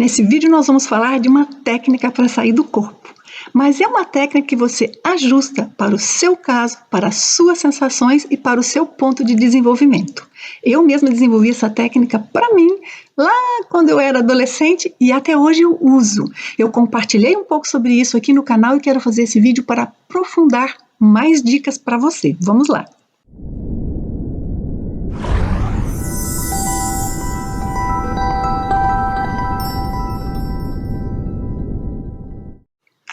Nesse vídeo nós vamos falar de uma técnica para sair do corpo, mas é uma técnica que você ajusta para o seu caso, para as suas sensações e para o seu ponto de desenvolvimento. Eu mesma desenvolvi essa técnica para mim lá quando eu era adolescente e até hoje eu uso. Eu compartilhei um pouco sobre isso aqui no canal e quero fazer esse vídeo para aprofundar mais dicas para você. Vamos lá!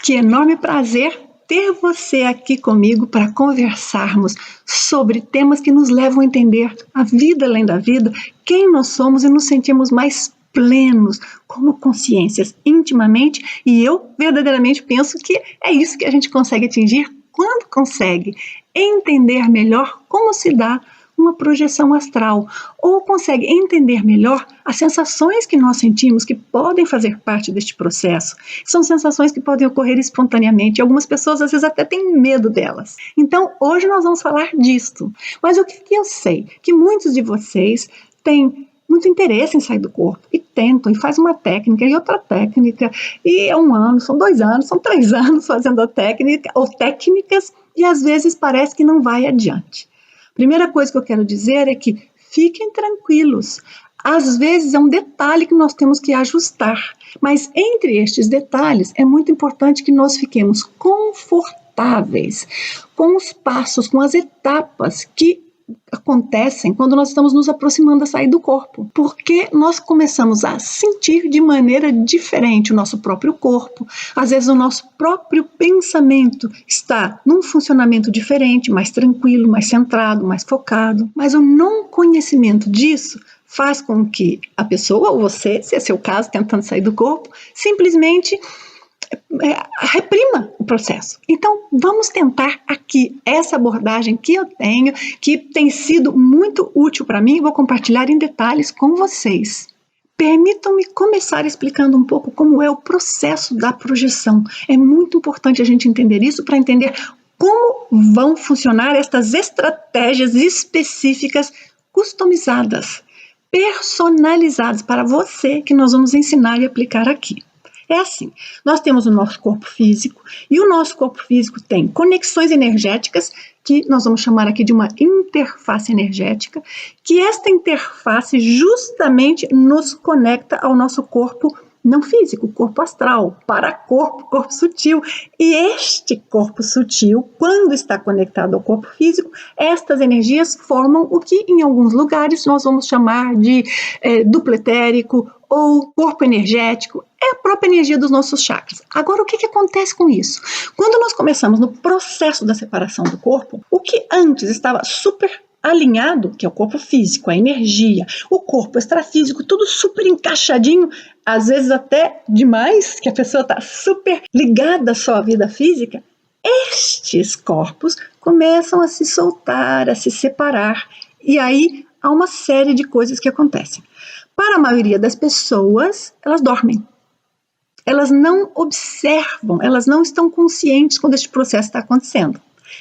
Que enorme prazer ter você aqui comigo para conversarmos sobre temas que nos levam a entender a vida além da vida, quem nós somos e nos sentirmos mais plenos, como consciências, intimamente, e eu verdadeiramente penso que é isso que a gente consegue atingir quando consegue entender melhor como se dá uma projeção astral, ou consegue entender melhor as sensações que nós sentimos que podem fazer parte deste processo. São sensações que podem ocorrer espontaneamente, e algumas pessoas às vezes até têm medo delas. Então hoje nós vamos falar disto. Mas o que eu sei? Que muitos de vocês têm muito interesse em sair do corpo, e tentam, e fazem uma técnica, e outra técnica, e é 1 ano, são 2 anos, são 3 anos fazendo a técnica, ou técnicas, e às vezes parece que não vai adiante. Primeira coisa que eu quero dizer é que fiquem tranquilos. Às vezes é um detalhe que nós temos que ajustar, mas entre estes detalhes é muito importante que nós fiquemos confortáveis com os passos, com as etapas que acontecem quando nós estamos nos aproximando da saída do corpo, porque nós começamos a sentir de maneira diferente o nosso próprio corpo, às vezes o nosso próprio pensamento está num funcionamento diferente, mais tranquilo, mais centrado, mais focado, mas o não conhecimento disso faz com que a pessoa, ou você, se é seu caso, tentando sair do corpo, simplesmente reprima o processo. Então, vamos tentar aqui essa abordagem que eu tenho, que tem sido muito útil para mim, e vou compartilhar em detalhes com vocês. Permitam-me começar explicando um pouco como é o processo da projeção. É muito importante a gente entender isso para entender como vão funcionar estas estratégias específicas, customizadas, personalizadas para você, que nós vamos ensinar e aplicar aqui. É assim, nós temos o nosso corpo físico, e o nosso corpo físico tem conexões energéticas, que nós vamos chamar aqui de uma interface energética, que esta interface justamente nos conecta ao nosso corpo não físico, corpo astral, corpo sutil. E este corpo sutil, quando está conectado ao corpo físico, estas energias formam o que em alguns lugares nós vamos chamar de duplo etérico ou corpo energético. É a própria energia dos nossos chakras. Agora, o que acontece com isso? Quando nós começamos no processo da separação do corpo, o que antes estava super alinhado, que é o corpo físico, a energia, o corpo extrafísico, tudo super encaixadinho, às vezes até demais, que a pessoa está super ligada só à vida física, estes corpos começam a se soltar, a se separar, e aí há uma série de coisas que acontecem. Para a maioria das pessoas, elas dormem. Elas não observam, elas não estão conscientes quando este processo está acontecendo.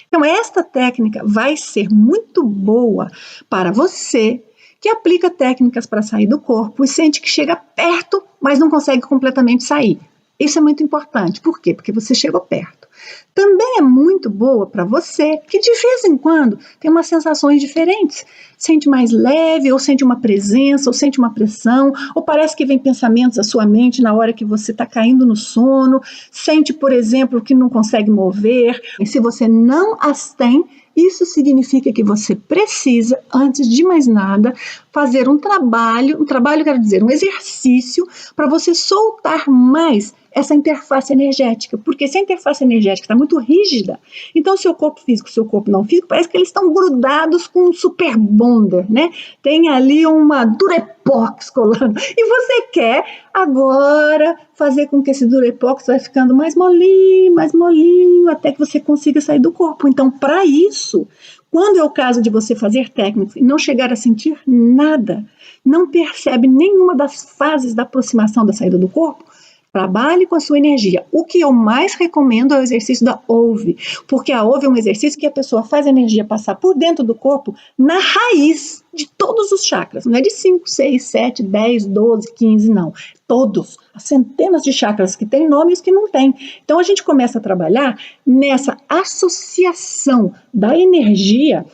Então, esta técnica vai ser muito boa para você que aplica técnicas para sair do corpo e sente que chega perto, mas não consegue completamente sair. Isso é muito importante. Por quê? Porque você chegou perto. Também é muito boa para você que de vez em quando tem umas sensações diferentes. Sente mais leve, ou sente uma presença, ou sente uma pressão, ou parece que vem pensamentos à sua mente na hora que você está caindo no sono. Sente, por exemplo, que não consegue mover. E se você não as tem, isso significa que você precisa, antes de mais nada, fazer um trabalho, quero dizer, um exercício para você soltar mais essa interface energética, porque se a interface energética está muito rígida, então o seu corpo físico, o seu corpo não físico, parece que eles estão grudados com um super bonder, né? Tem ali uma durepox colando, e você quer agora fazer com que esse durepox vai ficando mais molinho, até que você consiga sair do corpo. Então, para isso, quando é o caso de você fazer técnicas e não chegar a sentir nada, não percebe nenhuma das fases da aproximação da saída do corpo, Trabalhe com a sua energia. O que eu mais recomendo é o exercício da OVE, porque a OVE é um exercício que a pessoa faz a energia passar por dentro do corpo na raiz de todos os chakras. Não é de 5, 6, 7, 10, 12, 15, não. Todos. As centenas de chakras que têm nome e os que não têm. Então a gente começa a trabalhar nessa associação da energia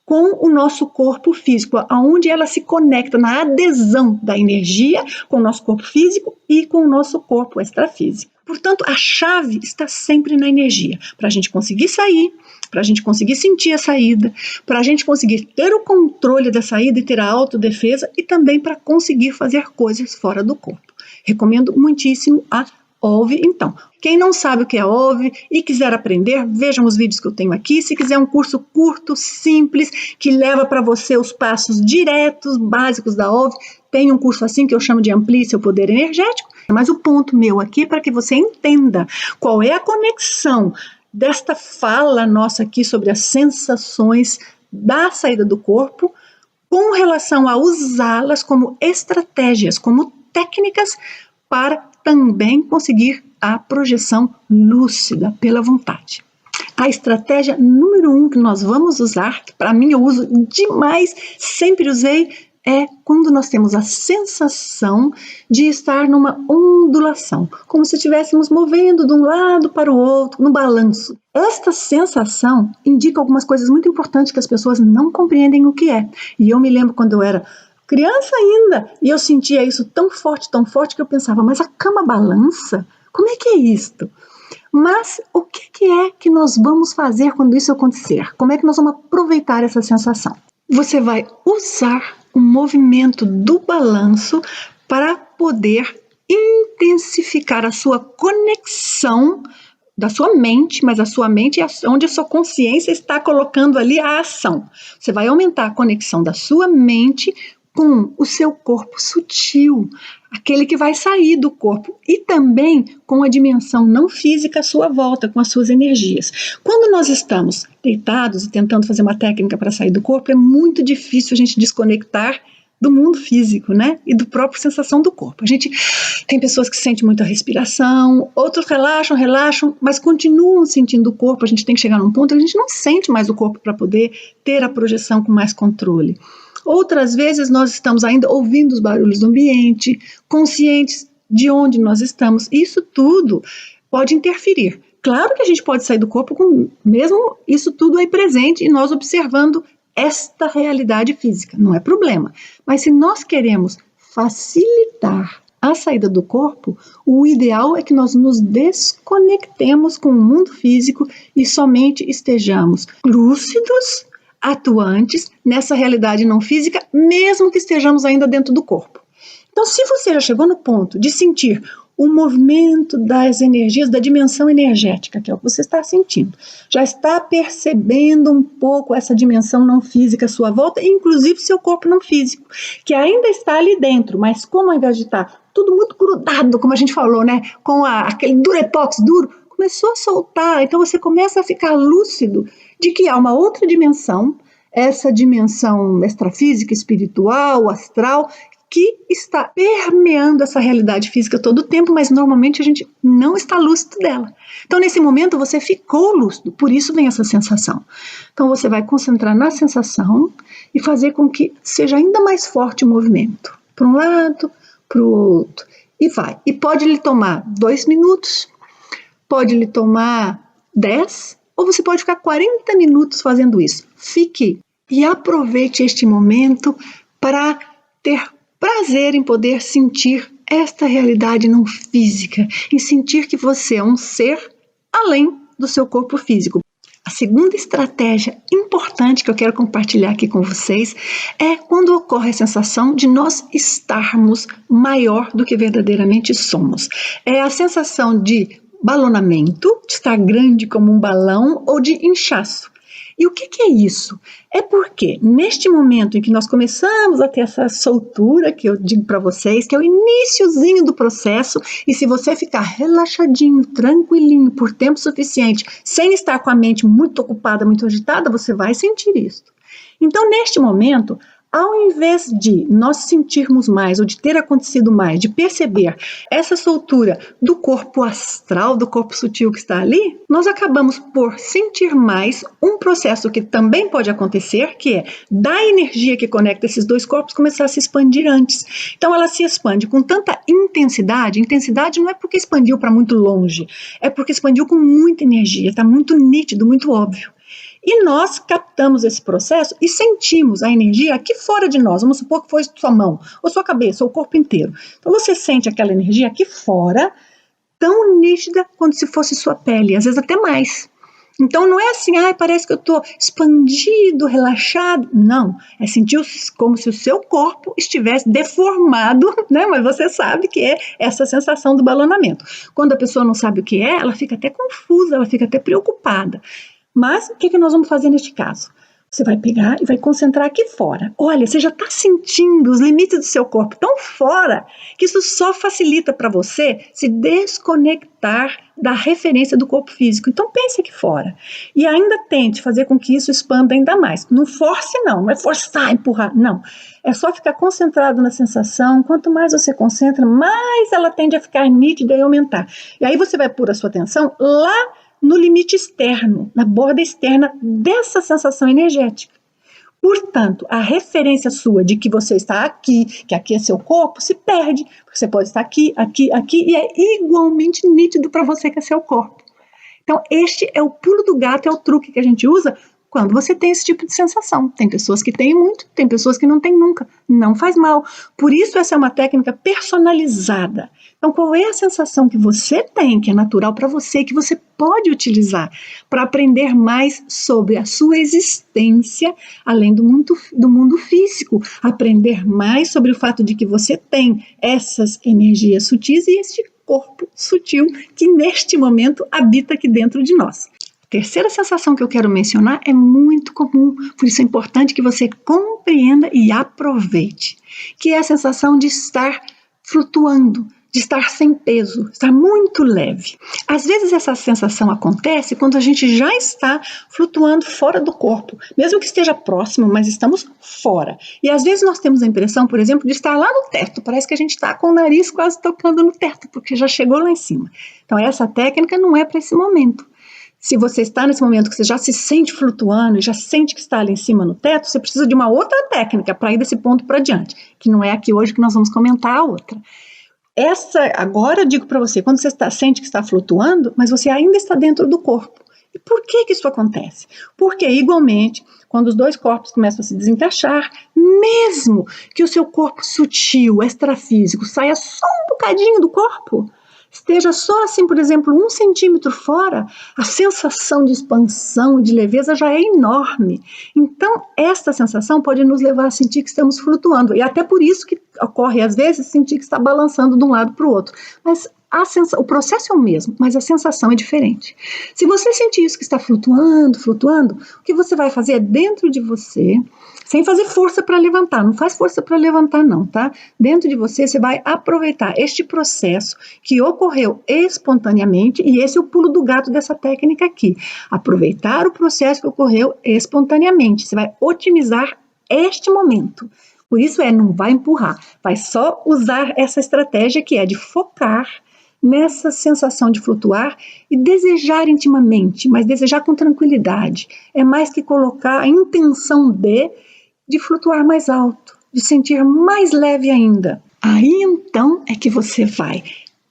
com o nosso corpo físico, aonde ela se conecta na adesão da energia com o nosso corpo físico e com o nosso corpo extrafísico. Portanto, a chave está sempre na energia, para a gente conseguir sair, para a gente conseguir sentir a saída, para a gente conseguir ter o controle da saída e ter a autodefesa e também para conseguir fazer coisas fora do corpo. Recomendo muitíssimo a OVE, então. Quem não sabe o que é OVE e quiser aprender, vejam os vídeos que eu tenho aqui. Se quiser um curso curto, simples, que leva para você os passos diretos, básicos da OVE, tem um curso assim que eu chamo de Amplie Seu Poder Energético. Mas o ponto meu aqui é para que você entenda qual é a conexão desta fala nossa aqui sobre as sensações da saída do corpo com relação a usá-las como estratégias, como técnicas para também conseguir a projeção lúcida pela vontade. A estratégia número 1 que nós vamos usar, que para mim eu uso demais, sempre usei, é quando nós temos a sensação de estar numa ondulação, como se estivéssemos movendo de um lado para o outro, no balanço. Esta sensação indica algumas coisas muito importantes que as pessoas não compreendem o que é. E eu me lembro quando eu era criança ainda, e eu sentia isso tão forte, que eu pensava, mas a cama balança? Como é que é isto? Mas o que é que nós vamos fazer quando isso acontecer? Como é que nós vamos aproveitar essa sensação? Você vai usar o movimento do balanço para poder intensificar a sua conexão da sua mente, mas a sua mente é onde a sua consciência está colocando ali a ação. Você vai aumentar a conexão da sua mente com o seu corpo sutil, aquele que vai sair do corpo, e também com a dimensão não física à sua volta, com as suas energias. Quando nós estamos deitados e tentando fazer uma técnica para sair do corpo, é muito difícil a gente desconectar do mundo físico, né? E do próprio sensação do corpo. A gente tem pessoas que sentem muito a respiração, outros relaxam, mas continuam sentindo o corpo. A gente tem que chegar num ponto que a gente não sente mais o corpo para poder ter a projeção com mais controle. Outras vezes nós estamos ainda ouvindo os barulhos do ambiente, conscientes de onde nós estamos. Isso tudo pode interferir. Claro que a gente pode sair do corpo com mesmo isso tudo aí presente e nós observando esta realidade física, não é problema. Mas se nós queremos facilitar a saída do corpo, o ideal é que nós nos desconectemos com o mundo físico e somente estejamos lúcidos, atuantes nessa realidade não física, mesmo que estejamos ainda dentro do corpo. Então, se você já chegou no ponto de sentir o movimento das energias, da dimensão energética, que é o que você está sentindo, já está percebendo um pouco essa dimensão não física à sua volta, inclusive seu corpo não físico, que ainda está ali dentro, mas como ao invés de estar tudo muito grudado, como a gente falou, né, com aquele durepox duro, começou a soltar, então você começa a ficar lúcido de que há uma outra dimensão, essa dimensão extrafísica, espiritual, astral, que está permeando essa realidade física todo o tempo, mas normalmente a gente não está lúcido dela. Então, nesse momento, você ficou lúcido, por isso vem essa sensação. Então, você vai concentrar na sensação e fazer com que seja ainda mais forte o movimento, para um lado, para o outro, e vai. E pode lhe tomar 2 minutos, pode lhe tomar 10, ou você pode ficar 40 minutos fazendo isso. Fique e aproveite este momento para ter prazer em poder sentir esta realidade não física, em sentir que você é um ser além do seu corpo físico. A segunda estratégia importante que eu quero compartilhar aqui com vocês é quando ocorre a sensação de nós estarmos maior do que verdadeiramente somos. É a sensação de balonamento, de estar grande como um balão ou de inchaço. E o que é isso? É porque neste momento em que nós começamos a ter essa soltura, que eu digo para vocês, que é o iniciozinho do processo, e se você ficar relaxadinho, tranquilinho, por tempo suficiente, sem estar com a mente muito ocupada, muito agitada, você vai sentir isso. Então, neste momento, Ao invés de nós sentirmos mais, ou de ter acontecido mais, de perceber essa soltura do corpo astral, do corpo sutil que está ali, nós acabamos por sentir mais um processo que também pode acontecer, que é da energia que conecta esses dois corpos começar a se expandir antes. Então ela se expande com tanta intensidade não é porque expandiu para muito longe, é porque expandiu com muita energia, está muito nítido, muito óbvio. E nós captamos esse processo e sentimos a energia aqui fora de nós. Vamos supor que foi sua mão, ou sua cabeça, ou o corpo inteiro. Então você sente aquela energia aqui fora, tão nítida quanto se fosse sua pele, às vezes até mais. Então não é assim, parece que eu estou expandido, relaxado. Não, é sentir como se o seu corpo estivesse deformado, né? Mas você sabe que é essa sensação do balonamento. Quando a pessoa não sabe o que é, ela fica até confusa, ela fica até preocupada. Mas o que nós vamos fazer neste caso? Você vai pegar e vai concentrar aqui fora. Olha, você já está sentindo os limites do seu corpo tão fora que isso só facilita para você se desconectar da referência do corpo físico. Então pense aqui fora. E ainda tente fazer com que isso expanda ainda mais. Não force não é forçar, empurrar, não. É só ficar concentrado na sensação. Quanto mais você concentra, mais ela tende a ficar nítida e aumentar. E aí você vai pôr a sua atenção lá no limite externo, na borda externa dessa sensação energética. Portanto, a referência sua de que você está aqui, que aqui é seu corpo, se perde. Porque você pode estar aqui, aqui, aqui, e é igualmente nítido para você que é seu corpo. Então, este é o pulo do gato, é o truque que a gente usa quando você tem esse tipo de sensação. Tem pessoas que têm muito, tem pessoas que não têm nunca. Não faz mal. Por isso, essa é uma técnica personalizada. Então, qual é a sensação que você tem, que é natural para você, que você pode utilizar para aprender mais sobre a sua existência, além do mundo físico? Aprender mais sobre o fato de que você tem essas energias sutis e este corpo sutil que neste momento habita aqui dentro de nós. Terceira sensação que eu quero mencionar é muito comum, por isso é importante que você compreenda e aproveite, que é a sensação de estar flutuando, de estar sem peso, estar muito leve. Às vezes essa sensação acontece quando a gente já está flutuando fora do corpo, mesmo que esteja próximo, mas estamos fora. E às vezes nós temos a impressão, por exemplo, de estar lá no teto, parece que a gente está com o nariz quase tocando no teto, porque já chegou lá em cima. Então essa técnica não é para esse momento. Se você está nesse momento que você já se sente flutuando e já sente que está ali em cima no teto, você precisa de uma outra técnica para ir desse ponto para diante, que não é aqui hoje que nós vamos comentar a outra. Essa, agora eu digo para você, quando você sente que está flutuando, mas você ainda está dentro do corpo. E por que isso acontece? Porque, igualmente, quando os dois corpos começam a se desencaixar, mesmo que o seu corpo sutil, extrafísico, saia só um bocadinho do corpo, esteja só assim, por exemplo, 1 centímetro fora, a sensação de expansão e de leveza já é enorme. Então, esta sensação pode nos levar a sentir que estamos flutuando. E até por isso que ocorre, às vezes, sentir que está balançando de um lado para o outro. Mas o processo é o mesmo, mas a sensação é diferente. Se você sentir isso que está flutuando, o que você vai fazer é dentro de você, sem fazer força para levantar. Não faz força para levantar não, tá? Dentro de você, você vai aproveitar este processo que ocorreu espontaneamente, e esse é o pulo do gato dessa técnica aqui. Aproveitar o processo que ocorreu espontaneamente. Você vai otimizar este momento. Por isso não vai empurrar, vai só usar essa estratégia que é de focar nessa sensação de flutuar e desejar intimamente, mas desejar com tranquilidade. É mais que colocar a intenção de flutuar mais alto, de sentir mais leve ainda. Aí então é que você vai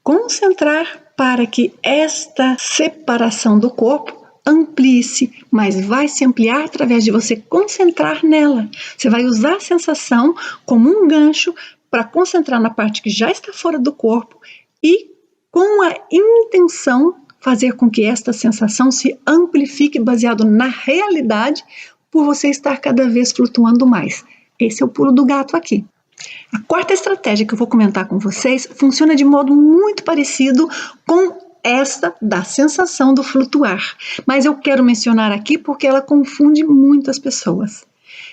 concentrar para que esta separação do corpo amplie-se, mas vai se ampliar através de você concentrar nela. Você vai usar a sensação como um gancho para concentrar na parte que já está fora do corpo e, com a intenção, fazer com que esta sensação se amplifique baseado na realidade, por você estar cada vez flutuando mais. Esse é o pulo do gato aqui. A quarta estratégia que eu vou comentar com vocês funciona de modo muito parecido com esta da sensação do flutuar, mas eu quero mencionar aqui porque ela confunde muito as pessoas,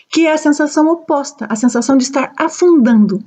que é a sensação oposta, a sensação de estar afundando.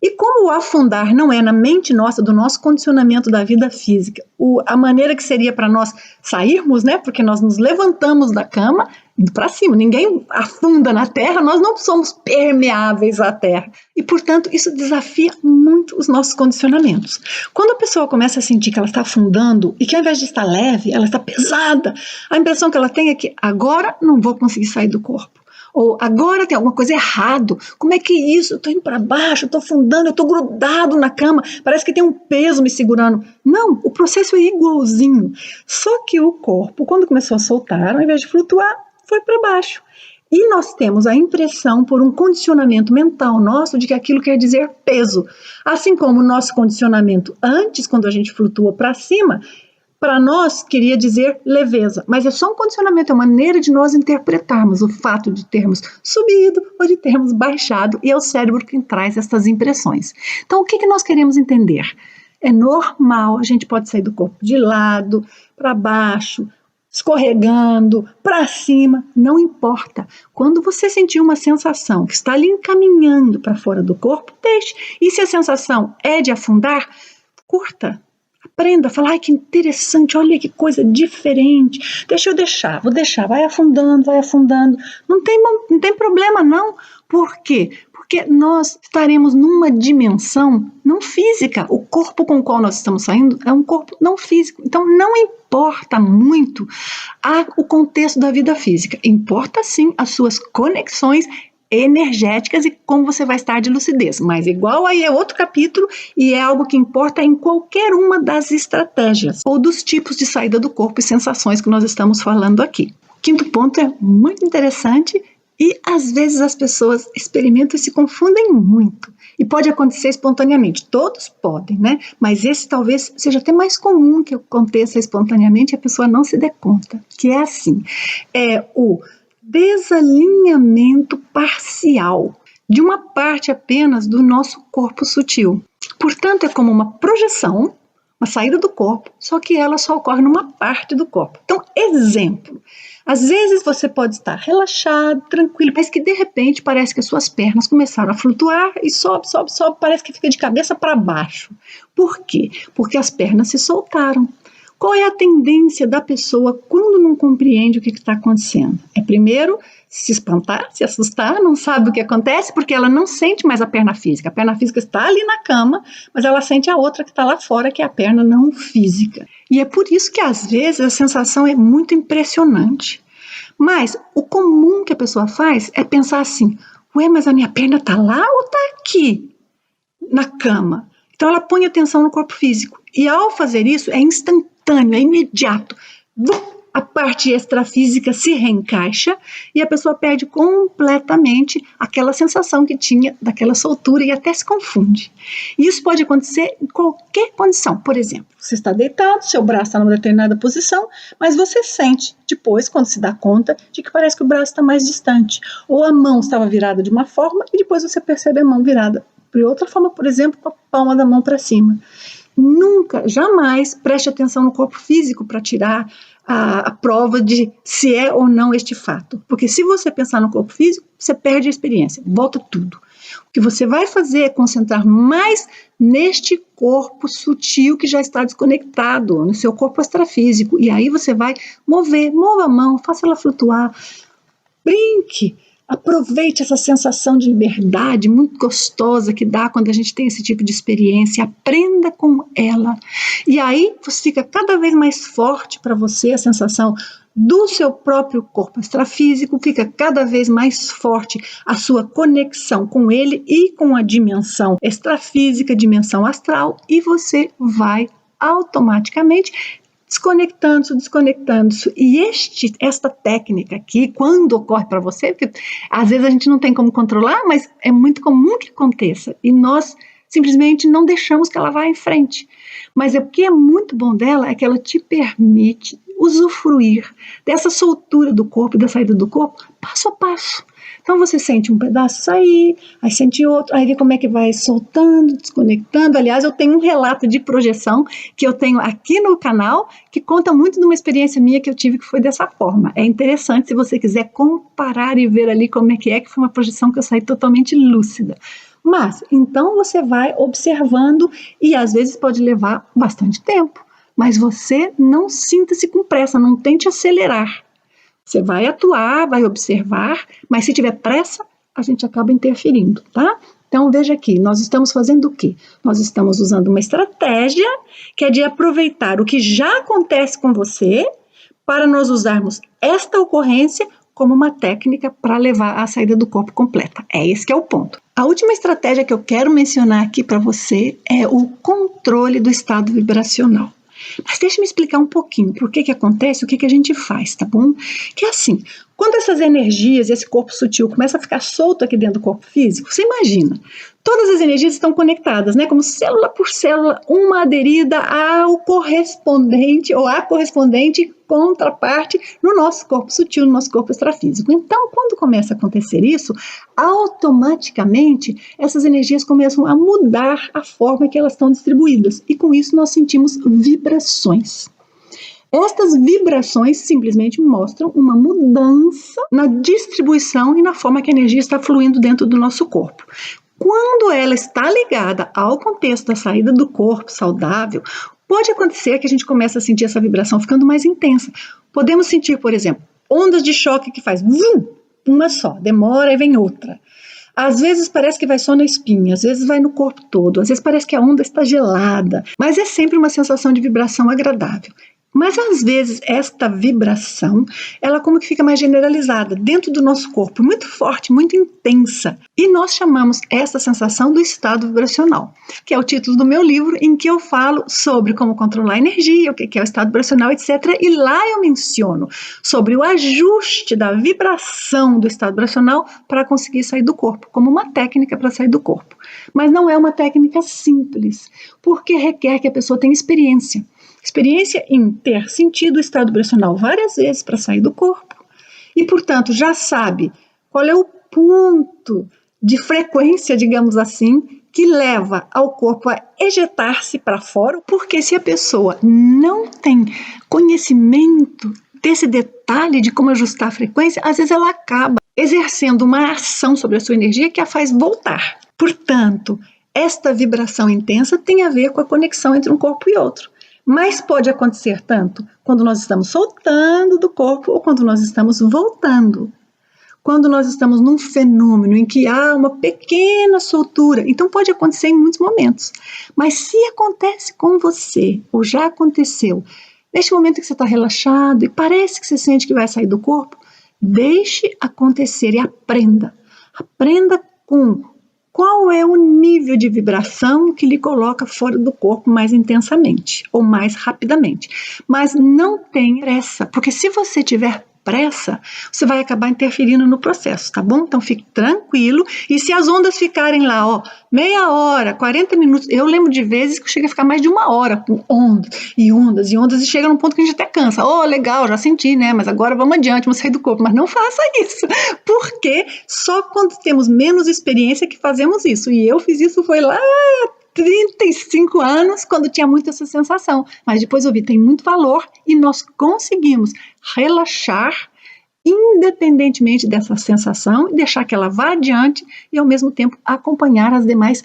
E como o afundar não é na mente nossa, do nosso condicionamento da vida física, a maneira que seria para nós sairmos, né? Porque nós nos levantamos da cama indo para cima, ninguém afunda na terra, nós não somos permeáveis à terra. E, portanto, isso desafia muito os nossos condicionamentos. Quando a pessoa começa a sentir que ela está afundando e que ao invés de estar leve, ela está pesada, a impressão que ela tem é que agora não vou conseguir sair do corpo. Ou agora tem alguma coisa errado. Como é que é isso? Eu estou indo para baixo, eu estou afundando, eu estou grudado na cama, parece que tem um peso me segurando. Não, o processo é igualzinho. Só que o corpo, quando começou a soltar, ao invés de flutuar, foi para baixo. E nós temos a impressão, por um condicionamento mental nosso, de que aquilo quer dizer peso. Assim como o nosso condicionamento antes, quando a gente flutua para cima, para nós queria dizer leveza, mas é só um condicionamento, é uma maneira de nós interpretarmos o fato de termos subido ou de termos baixado, e é o cérebro quem traz essas impressões. Então, o que nós queremos entender? É normal, a gente pode sair do corpo de lado, para baixo, escorregando, para cima, não importa. Quando você sentir uma sensação que está lhe encaminhando para fora do corpo, deixe. E se a sensação é de afundar, curta. Aprenda a falar, ai que interessante, olha que coisa diferente, vou deixar, vai afundando, não tem problema não, por quê? Porque nós estaremos numa dimensão não física, o corpo com o qual nós estamos saindo é um corpo não físico, então não importa muito o contexto da vida física, importa sim as suas conexões energéticas e como você vai estar de lucidez, mas igual aí é outro capítulo e é algo que importa em qualquer uma das estratégias ou dos tipos de saída do corpo e sensações que nós estamos falando aqui. O quinto ponto é muito interessante e às vezes as pessoas experimentam e se confundem muito e pode acontecer espontaneamente, todos podem, né? Mas esse talvez seja até mais comum que aconteça espontaneamente e a pessoa não se dê conta, que é assim, é o desalinhamento parcial de uma parte apenas do nosso corpo sutil. Portanto, é como uma projeção, uma saída do corpo, só que ela só ocorre numa parte do corpo. Então, exemplo, às vezes você pode estar relaxado, tranquilo, mas que de repente parece que as suas pernas começaram a flutuar e sobe, parece que fica de cabeça para baixo. Por quê? Porque as pernas se soltaram. Qual é a tendência da pessoa quando não compreende o que está acontecendo? É primeiro se espantar, se assustar, não sabe o que acontece, porque ela não sente mais a perna física. A perna física está ali na cama, mas ela sente a outra que está lá fora, que é a perna não física. E é por isso que às vezes a sensação é muito impressionante. Mas o comum que a pessoa faz é pensar assim, ué, mas a minha perna está lá ou está aqui, na cama? Então ela põe atenção no corpo físico. E ao fazer isso é instantâneo, é imediato. A parte extrafísica se reencaixa e a pessoa perde completamente aquela sensação que tinha daquela soltura e até se confunde. E isso pode acontecer em qualquer condição. Por exemplo, você está deitado, seu braço está numa determinada posição, mas você sente depois, quando se dá conta, de que parece que o braço está mais distante. Ou a mão estava virada de uma forma e depois você percebe a mão virada de outra forma, por exemplo, com a palma da mão para cima. Nunca, jamais preste atenção no corpo físico para tirar a prova de se é ou não este fato. Porque se você pensar no corpo físico, você perde a experiência, volta tudo. O que você vai fazer é concentrar mais neste corpo sutil que já está desconectado, no seu corpo extrafísico. E aí você vai mova a mão, faça ela flutuar, brinque. Aproveite essa sensação de liberdade muito gostosa que dá quando a gente tem esse tipo de experiência, aprenda com ela. E aí você fica cada vez mais forte para você, a sensação do seu próprio corpo extrafísico, fica cada vez mais forte a sua conexão com ele e com a dimensão extrafísica, dimensão astral, e você vai automaticamente desconectando-se. E esta técnica aqui, quando ocorre para você, porque às vezes a gente não tem como controlar, mas é muito comum que aconteça, e nós simplesmente não deixamos que ela vá em frente. Mas o que é muito bom dela é que ela te permite usufruir dessa soltura do corpo e da saída do corpo, passo a passo. Então você sente um pedaço sair, aí sente outro, aí vê como é que vai soltando, desconectando. Aliás, eu tenho um relato de projeção que eu tenho aqui no canal, que conta muito de uma experiência minha que eu tive que foi dessa forma. É interessante se você quiser comparar e ver ali como é que foi uma projeção que eu saí totalmente lúcida. Mas, então você vai observando e às vezes pode levar bastante tempo. Mas você não sinta-se com pressa, não tente acelerar. Você vai atuar, vai observar, mas se tiver pressa, a gente acaba interferindo, tá? Então, veja aqui, nós estamos fazendo o quê? Nós estamos usando uma estratégia que é de aproveitar o que já acontece com você para nós usarmos esta ocorrência como uma técnica para levar à saída do corpo completa. É esse que é o ponto. A última estratégia que eu quero mencionar aqui para você é o controle do estado vibracional. Mas deixa eu me explicar um pouquinho por que acontece, o que a gente faz, tá bom? Que é assim, quando essas energias, esse corpo sutil começa a ficar solto aqui dentro do corpo físico, você imagina, todas as energias estão conectadas, né? Como célula por célula, uma aderida ao correspondente ou à correspondente contraparte no nosso corpo sutil, no nosso corpo extrafísico. Então, quando começa a acontecer isso, automaticamente essas energias começam a mudar a forma que elas estão distribuídas e com isso nós sentimos vibrações. Estas vibrações simplesmente mostram uma mudança na distribuição e na forma que a energia está fluindo dentro do nosso corpo. Quando ela está ligada ao contexto da saída do corpo saudável, pode acontecer que a gente comece a sentir essa vibração ficando mais intensa. Podemos sentir, por exemplo, ondas de choque que faz uma só, demora e vem outra. Às vezes parece que vai só na espinha, às vezes vai no corpo todo, às vezes parece que a onda está gelada, mas é sempre uma sensação de vibração agradável. Mas às vezes esta vibração, ela como que fica mais generalizada dentro do nosso corpo, muito forte, muito intensa. E nós chamamos essa sensação do estado vibracional, que é o título do meu livro, em que eu falo sobre como controlar a energia, o que é o estado vibracional, etc. E lá eu menciono sobre o ajuste da vibração do estado vibracional para conseguir sair do corpo, como uma técnica para sair do corpo. Mas não é uma técnica simples, porque requer que a pessoa tenha experiência em ter sentido o estado vibracional várias vezes para sair do corpo e, portanto, já sabe qual é o ponto de frequência, digamos assim, que leva ao corpo a ejetar-se para fora, porque se a pessoa não tem conhecimento desse detalhe de como ajustar a frequência, às vezes ela acaba exercendo uma ação sobre a sua energia que a faz voltar. Portanto, esta vibração intensa tem a ver com a conexão entre um corpo e outro. Mas pode acontecer tanto quando nós estamos soltando do corpo ou quando nós estamos voltando. Quando nós estamos num fenômeno em que há uma pequena soltura, então pode acontecer em muitos momentos. Mas se acontece com você, ou já aconteceu, neste momento que você está relaxado e parece que você sente que vai sair do corpo, deixe acontecer e aprenda. Aprenda com qual é o nível de vibração que lhe coloca fora do corpo mais intensamente ou mais rapidamente. Mas não tenha pressa, porque se você tiver pressa, você vai acabar interferindo no processo, tá bom? Então fique tranquilo e se as ondas ficarem lá, ó, meia hora, 40 minutos, eu lembro de vezes que chega a ficar mais de uma hora com ondas e ondas e ondas e chega num ponto que a gente até cansa. Oh, legal, já senti, né? Mas agora vamos adiante, vamos sair do corpo. Mas não faça isso, porque só quando temos menos experiência que fazemos isso. E eu fiz isso foi lá 35 anos, quando tinha muito essa sensação. Mas depois eu vi, tem muito valor e nós conseguimos relaxar independentemente dessa sensação e deixar que ela vá adiante e ao mesmo tempo acompanhar as demais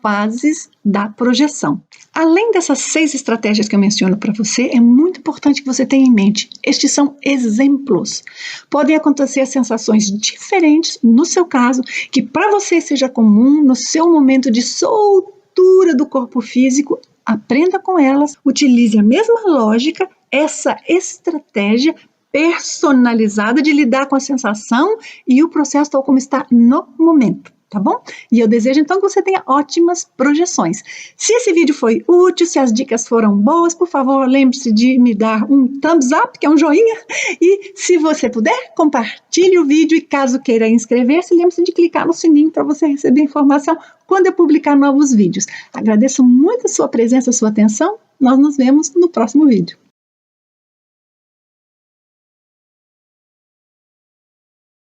fases da projeção. Além dessas 6 estratégias que eu menciono para você, é muito importante que você tenha em mente, estes são exemplos. Podem acontecer sensações diferentes, no seu caso, que para você seja comum, no seu momento de soltura do corpo físico, aprenda com elas, utilize a mesma lógica, essa estratégia personalizada de lidar com a sensação e o processo tal como está no momento, tá bom? E eu desejo então que você tenha ótimas projeções. Se esse vídeo foi útil, se as dicas foram boas, por favor, lembre-se de me dar um thumbs up, que é um joinha, e se você puder, compartilhe o vídeo e caso queira inscrever-se, lembre-se de clicar no sininho para você receber informação quando eu publicar novos vídeos. Agradeço muito a sua presença, a sua atenção, nós nos vemos no próximo vídeo.